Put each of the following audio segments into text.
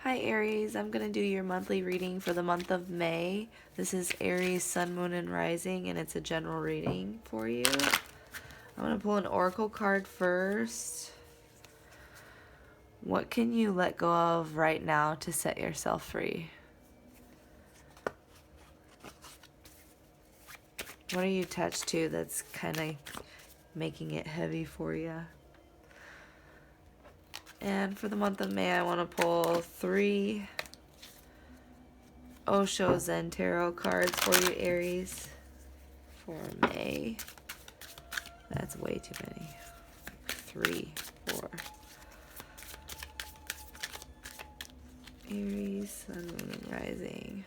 Hi Aries, I'm going to do your monthly reading for the month of May. This is Aries, Sun, Moon, and Rising, and it's a general reading for you. I'm going to pull an oracle card first. What can you let go of right now to set yourself free? What are you attached to that's kind of making it heavy for you? And for the month of May, I want to pull 3 Osho Zen Tarot cards for you, Aries, for May. That's way too many. 3, 4. Aries, Sun, Moon, and Rising.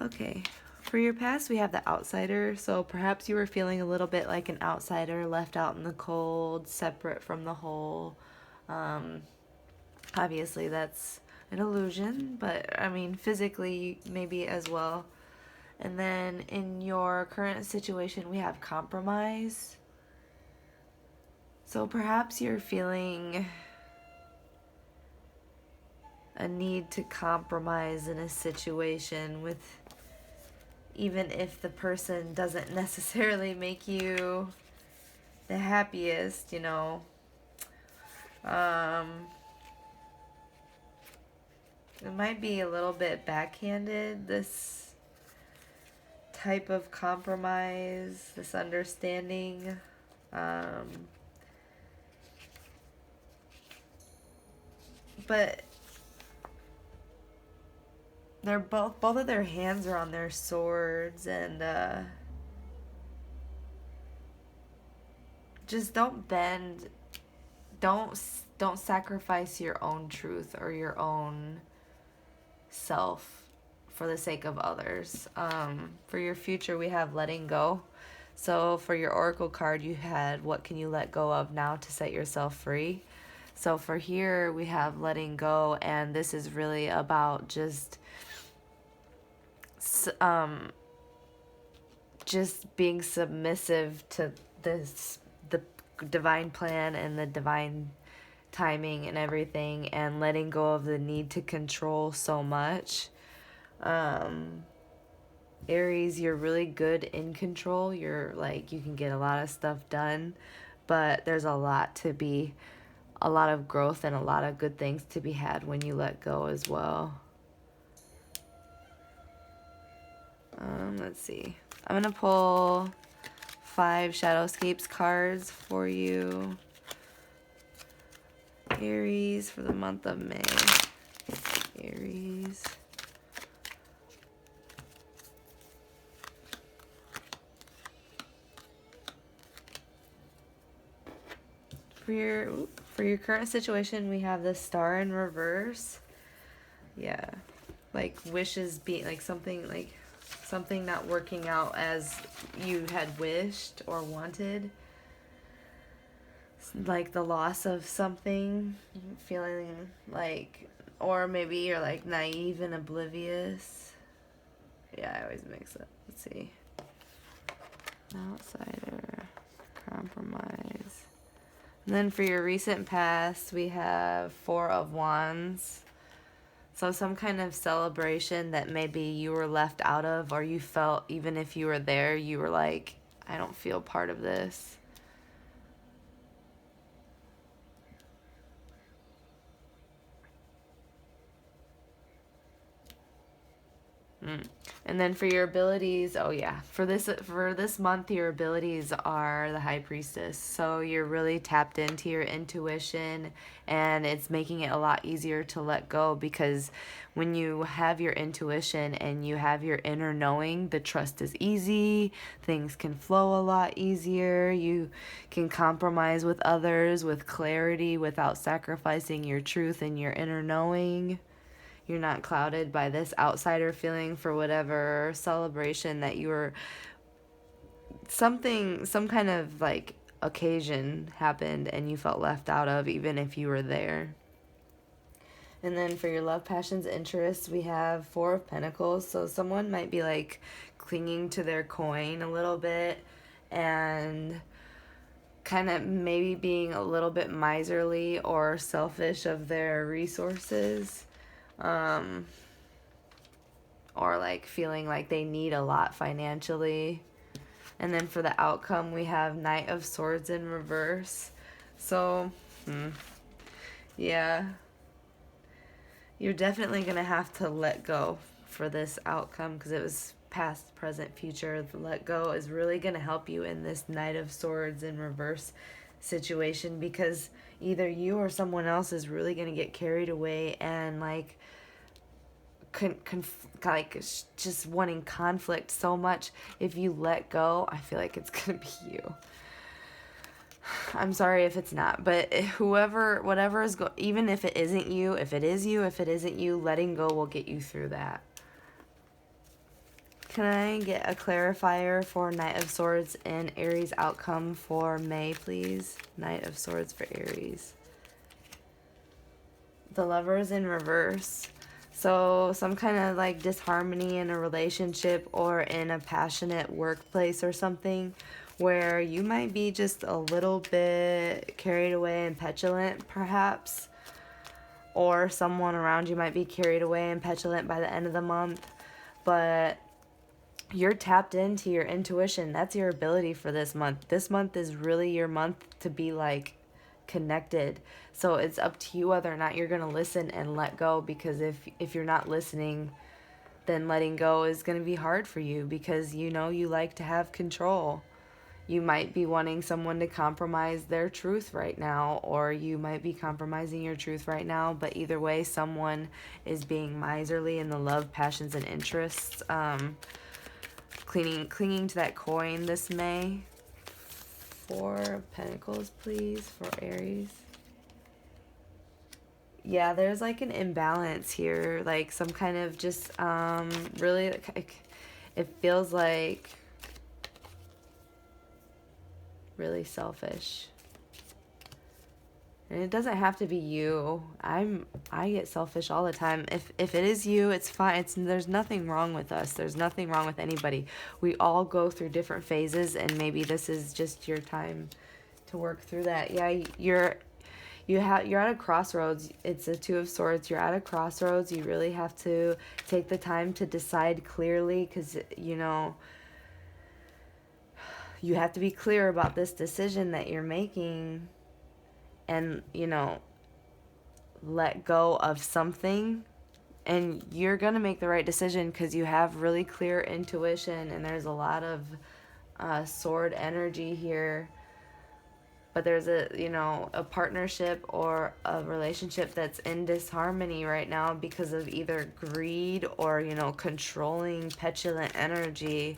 Okay. For your past, we have the outsider. So perhaps you were feeling a little bit like an outsider, left out in the cold, separate from the whole. Obviously, that's an illusion, but I mean, physically, maybe as well. And then in your current situation, we have compromise. So perhaps you're feeling a need to compromise in a situation with, even if the person doesn't necessarily make you the happiest, you know. It might be a little bit backhanded, this type of compromise, this understanding. But they're both of their hands are on their swords, and just don't bend, don't sacrifice your own truth or your own self for the sake of others. For your future, we have letting go. So for your oracle card, you had what can you let go of now to set yourself free. So for here, we have letting go, and this is really about just being submissive to the divine plan and the divine timing and everything, and letting go of the need to control so much. Aries, you're really good in control. You're like, you can get a lot of stuff done, but there's a lot of growth and a lot of good things to be had when you let go as well. Let's see. I'm going to pull 5 Shadowscapes cards for you, Aries, for the month of May. Aries. For your current situation, we have the Star in reverse. Yeah. Like wishes being like something not working out as you had wished or wanted. Like the loss of something, feeling like, or maybe you're like naive and oblivious. Yeah, I always mix it. Let's see. Outsider, compromise. And then for your recent past, we have 4 of Wands. So some kind of celebration that maybe you were left out of, or you felt even if you were there, you were like, I don't feel part of this. And then for your abilities, oh yeah, for this month, your abilities are the High Priestess. So you're really tapped into your intuition, and it's making it a lot easier to let go, because when you have your intuition and you have your inner knowing, the trust is easy, things can flow a lot easier, you can compromise with others with clarity without sacrificing your truth and your inner knowing. You're not clouded by this outsider feeling for whatever celebration that you were, some kind of like occasion happened and you felt left out of, even if you were there. And then for your love, passions, interests, we have 4 of Pentacles. So someone might be like clinging to their coin a little bit, and kind of maybe being a little bit miserly or selfish of their resources, or like feeling like they need a lot financially. And then for the outcome, we have Knight of Swords in reverse. So, yeah, you're definitely going to have to let go for this outcome, because it was past, present, future. The let go is really going to help you in this Knight of Swords in reverse situation, because either you or someone else is really going to get carried away and like just wanting conflict so much. If you let go, I feel like it's gonna be you. I'm sorry if it's not, but whatever is even if it isn't you, if it is you, if it isn't you, letting go will get you through that. Can I get a clarifier for Knight of Swords and Aries outcome for May, please? Knight of Swords for Aries. The Lovers in reverse. So some kind of like disharmony in a relationship or in a passionate workplace or something, where you might be just a little bit carried away and petulant perhaps, or someone around you might be carried away and petulant by the end of the month, but you're tapped into your intuition. That's your ability for this month. This month is really your month to be like connected. So it's up to you whether or not you're going to listen and let go, because if you're not listening, then letting go is going to be hard for you, because you know you like to have control. You might be wanting someone to compromise their truth right now, or you might be compromising your truth right now, but either way, someone is being miserly in the love, passions, and interests. Clinging to that coin this May. 4 of Pentacles, please, for Aries. Yeah, there's like an imbalance here, like some kind of just really like, it feels like really selfish. And it doesn't have to be you. I get selfish all the time. If it is you, it's fine. There's nothing wrong with us. There's nothing wrong with anybody. We all go through different phases, and maybe this is just your time to work through that. Yeah, you're at a crossroads. It's a 2 of Swords. You're at a crossroads. You really have to take the time to decide clearly, because you know you have to be clear about this decision that you're making. And, you know, let go of something, and you're going to make the right decision because you have really clear intuition, and there's a lot of sword energy here. But there's a partnership or a relationship that's in disharmony right now because of either greed or, controlling, petulant energy.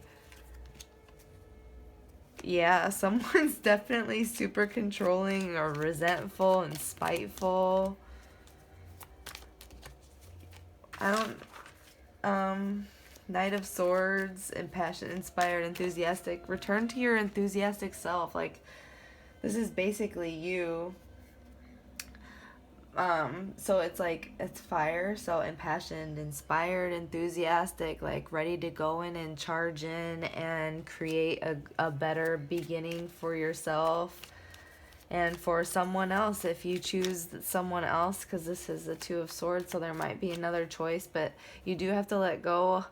Yeah, someone's definitely super controlling or resentful and spiteful. Knight of Swords, impassioned, inspired, enthusiastic. Return to your enthusiastic self. Like, this is basically you. So it's fire, so impassioned, inspired, enthusiastic, like ready to go in and charge in and create a better beginning for yourself and for someone else if you choose someone else, because this is the 2 of Swords, so there might be another choice, but you do have to let go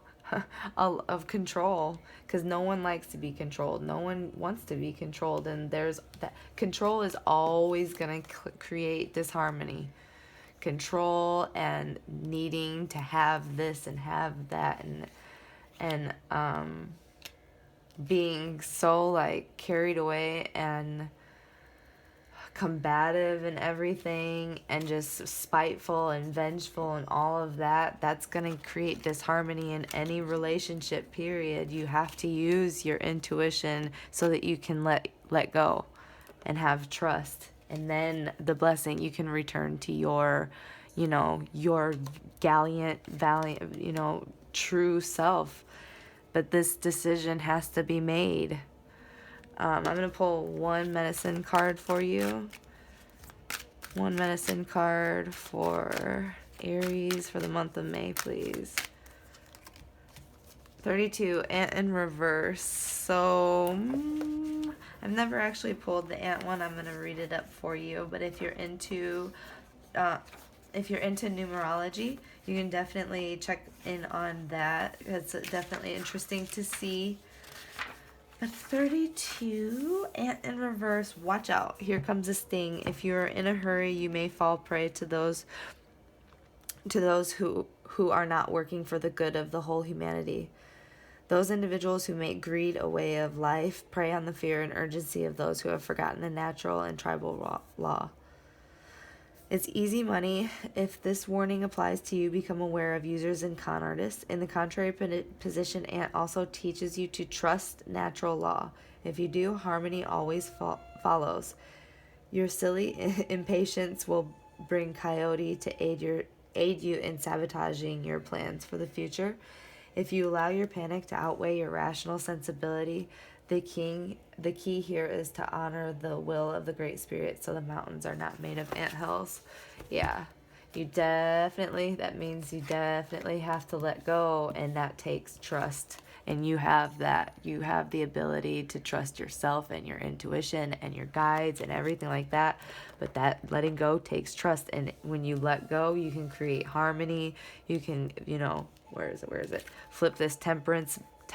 of control, because no one likes to be controlled. No one wants to be controlled, and there's that control is always going to create disharmony. Control and needing to have this and have that, and being so like carried away and combative and everything, and just spiteful and vengeful and all of that, that's going to create disharmony in any relationship, period. You have to use your intuition so that you can let go and have trust, and then the blessing, you can return to your your valiant, true self. But this decision has to be made. I'm going to pull one medicine card for you. One medicine card for Aries for the month of May, please. 32 and in reverse. So I've never actually pulled the ant one. I'm going to read it up for you. But if you're into numerology, you can definitely check in on that. It's definitely interesting to see. But 32, ant in reverse, watch out. Here comes this thing. If you're in a hurry, you may fall prey to those who are not working for the good of the whole humanity. Those individuals who make greed a way of life prey on the fear and urgency of those who have forgotten the natural and tribal law. It's easy money. If this warning applies to you, become aware of users and con artists. In the contrary position, ant also teaches you to trust natural law. If you do, harmony always follows. Your silly impatience will bring coyote to aid you in sabotaging your plans for the future. If you allow your panic to outweigh your rational sensibility, the key here is to honor the will of the Great Spirit, so the mountains are not made of anthills. Yeah, that means you definitely have to let go, and that takes trust. And you have that. You have the ability to trust yourself and your intuition and your guides and everything like that. But that letting go takes trust. And when you let go, you can create harmony. You can, where is it? Flip this temperance